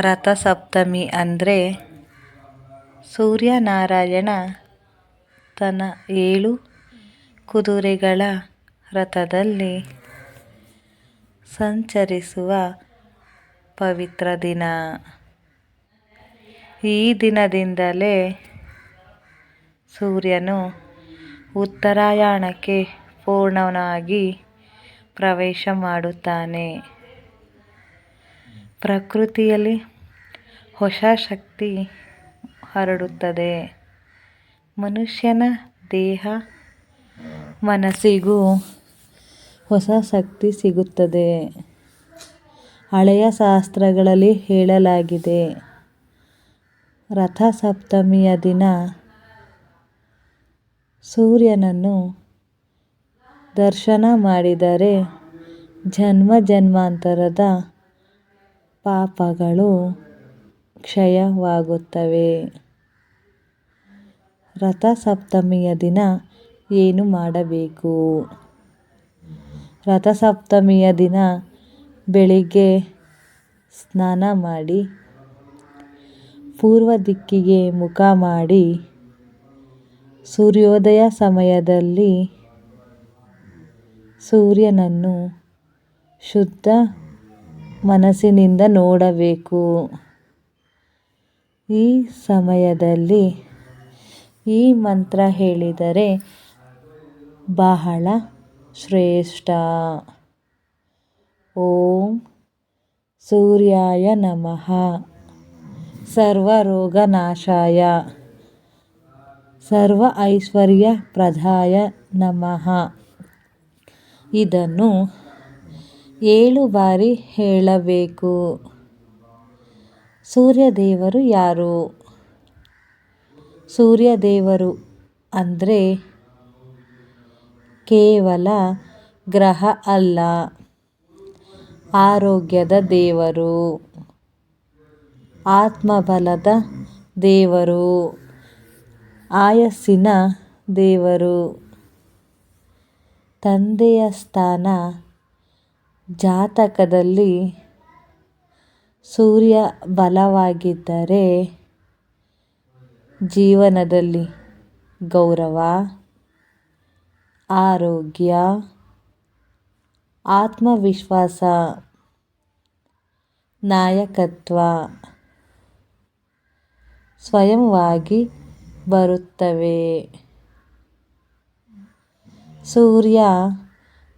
ರಥಸಪ್ತಮಿ ಅಂದರೆ ಸೂರ್ಯನಾರಾಯಣ ತನ್ನ 7 ಕುದುರೆಗಳ ರಥದಲ್ಲಿ ಸಂಚರಿಸುವ ಪವಿತ್ರ ದಿನ. ಈ ದಿನದಿಂದಲೇ ಸೂರ್ಯನು ಉತ್ತರಾಯಣಕ್ಕೆ ಪೂರ್ಣವಾಗಿ ಪ್ರವೇಶ ಮಾಡುತ್ತಾನೆ. ಪ್ರಕೃತಿಯಲ್ಲಿ ಹೊಸ ಶಕ್ತಿ ಹರಡುತ್ತದೆ. ಮನುಷ್ಯನ ದೇಹ ಮನಸ್ಸಿಗೂ ಹೊಸ ಶಕ್ತಿ ಸಿಗುತ್ತದೆ. ಹಳೆಯ ಶಾಸ್ತ್ರಗಳಲ್ಲಿ ಹೇಳಲಾಗಿದೆ, ರಥಸಪ್ತಮಿಯ ದಿನ ಸೂರ್ಯನನ್ನು ದರ್ಶನ ಮಾಡಿದರೆ ಜನ್ಮ ಜನ್ಮಾಂತರದ ಪಾಪಗಳು ಕ್ಷಯವಾಗುತ್ತವೆ. ರಥಸಪ್ತಮಿಯ ದಿನ ಏನು ಮಾಡಬೇಕು? ರಥಸಪ್ತಮಿಯ ದಿನ ಬೆಳಿಗ್ಗೆ ಸ್ನಾನ ಮಾಡಿ ಪೂರ್ವ ದಿಕ್ಕಿಗೆ ಮುಖ ಮಾಡಿ ಸೂರ್ಯೋದಯ ಸಮಯದಲ್ಲಿ ಸೂರ್ಯನನ್ನು ಶುದ್ಧ ಮನಸ್ಸಿನಿಂದ ನೋಡಬೇಕು. ಈ ಸಮಯದಲ್ಲಿ ಈ ಮಂತ್ರ ಹೇಳಿದರೆ ಬಹಳ ಶ್ರೇಷ್ಠ. ಓಂ ಸೂರ್ಯಾಯ ನಮಃ ಸರ್ವರೋಗನಾಶಾಯ ಸರ್ವ ಐಶ್ವರ್ಯ ಪ್ರದಾಯ ನಮಃ. ಇದನ್ನು 7 ಬಾರಿ ಹೇಳಬೇಕು. ಸೂರ್ಯದೇವರು ಯಾರು? ಸೂರ್ಯದೇವರು ಅಂದರೆ ಕೇವಲ ಗ್ರಹ ಅಲ್ಲ, ಆರೋಗ್ಯದ ದೇವರು, ಆತ್ಮಬಲದ ದೇವರು, ಆಯಸ್ಸಿನ ದೇವರು. ತಂದೆಯ ಸ್ಥಾನ ಜಾತಕದಲ್ಲಿ ಸೂರ್ಯ ಬಲವಾಗಿದ್ದರೆ ಜೀವನದಲ್ಲಿ ಗೌರವ, ಆರೋಗ್ಯ, ಆತ್ಮವಿಶ್ವಾಸ, ನಾಯಕತ್ವ ಸ್ವಯಂವಾಗಿ ಬರುತ್ತವೆ. ಸೂರ್ಯ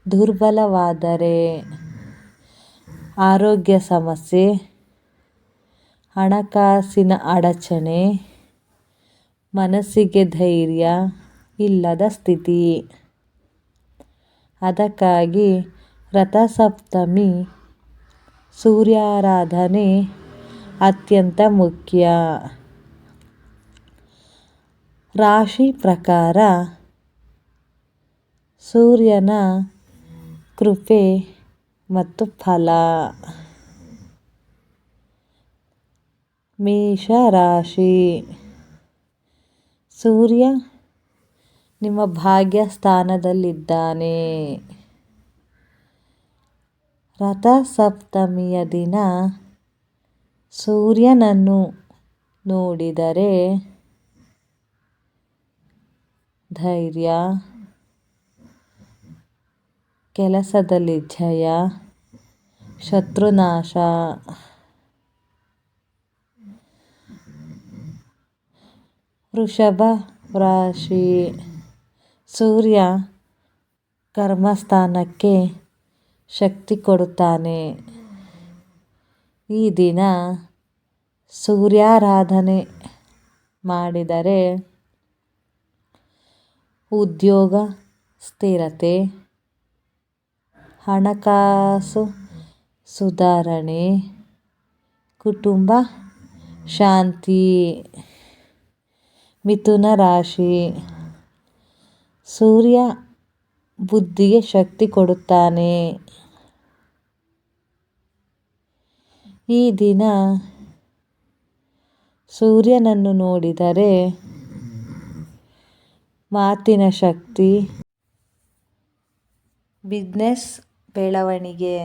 ದುರ್ಬಲವಾದರೆ ಆರೋಗ್ಯ ಸಮಸ್ಯೆ, ಹಣಕಾಸಿನ ಅಡಚಣೆ, ಮನಸ್ಸಿಗೆ ಧೈರ್ಯ ಇಲ್ಲದ ಸ್ಥಿತಿ. ಅದಕ್ಕಾಗಿ ರಥಸಪ್ತಮಿ ಸೂರ್ಯಾರಾಧನೆ ಅತ್ಯಂತ ಮುಖ್ಯ. ರಾಶಿ ಪ್ರಕಾರ ಸೂರ್ಯನ ಕೃಪೆ ಮತ್ತು ಫಲ. ಮೇಷರಾಶಿ. ಸೂರ್ಯ ನಿಮ್ಮ ಭಾಗ್ಯ ಸ್ಥಾನದಲ್ಲಿದ್ದಾನೆ. ರಥಸಪ್ತಮಿಯ ದಿನ ಸೂರ್ಯನನ್ನು ನೋಡಿದರೆ ಧೈರ್ಯ, ಕೆಲಸದಲ್ಲಿ ಜಯ, ಶತ್ರುನಾಶ. ವೃಷಭ ರಾಶಿ. ಸೂರ್ಯ ಕರ್ಮಸ್ಥಾನಕ್ಕೆ ಶಕ್ತಿ ಕೊಡುತ್ತಾನೆ. ಈ ದಿನ ಸೂರ್ಯಾರಾಧನೆ ಮಾಡಿದರೆ ಉದ್ಯೋಗ ಸ್ಥಿರತೆ, ಹಣಕಾಸು ಸುಧಾರಣೆ, ಕುಟುಂಬ ಶಾಂತಿ. ಮಿಥುನ ರಾಶಿ. ಸೂರ್ಯ ಬುದ್ಧಿಗೆ ಶಕ್ತಿ ಕೊಡುತ್ತಾನೆ. ಈ ದಿನ ಸೂರ್ಯನನ್ನು ನೋಡಿದರೆ ಮಾತಿನ ಶಕ್ತಿ, ಬಿಸ್ನೆಸ್ ಬೆಳವಣಿಗೆ.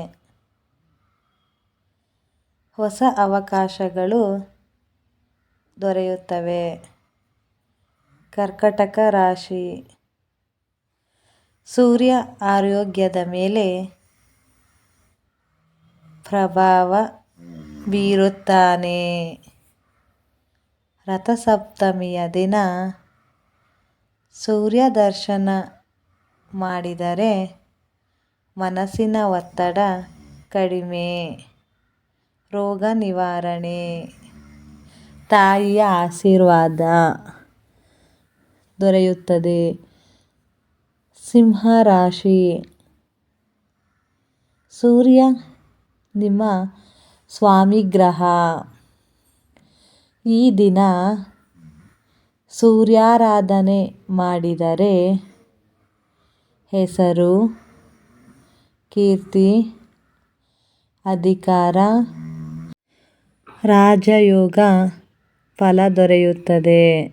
ಹೊಸ ಅವಕಾಶಗಳು ದೊರೆಯುತ್ತವೆ. ಕರ್ಕಾಟಕ ರಾಶಿ. ಸೂರ್ಯ ಆರೋಗ್ಯದ ಮೇಲೆ ಪ್ರಭಾವ ಬೀರುತ್ತಾನೆ. ರಥಸಪ್ತಮಿಯ ದಿನ ಸೂರ್ಯ ದರ್ಶನ ಮಾಡಿದರೆ ಮನಸ್ಸಿನ ಒತ್ತಡ ಕಡಿಮೆ, ರೋಗ ನಿವಾರಣೆ, ತಾಯಿಯ ಆಶೀರ್ವಾದ ದೊರೆಯುತ್ತದೆ. ಸಿಂಹ ರಾಶಿ. ಸೂರ್ಯ ನಿಮ್ಮ ಸ್ವಾಮಿ ಗ್ರಹ. ಈ ದಿನ ಸೂರ್ಯಾರಾಧನೆ ಮಾಡಿದರೆ ಹೆಸರು, ಕೀರ್ತಿ, ಅಧಿಕಾರ, ರಾಜಯೋಗ ಫಲ ದೊರೆಯುತ್ತದೆ.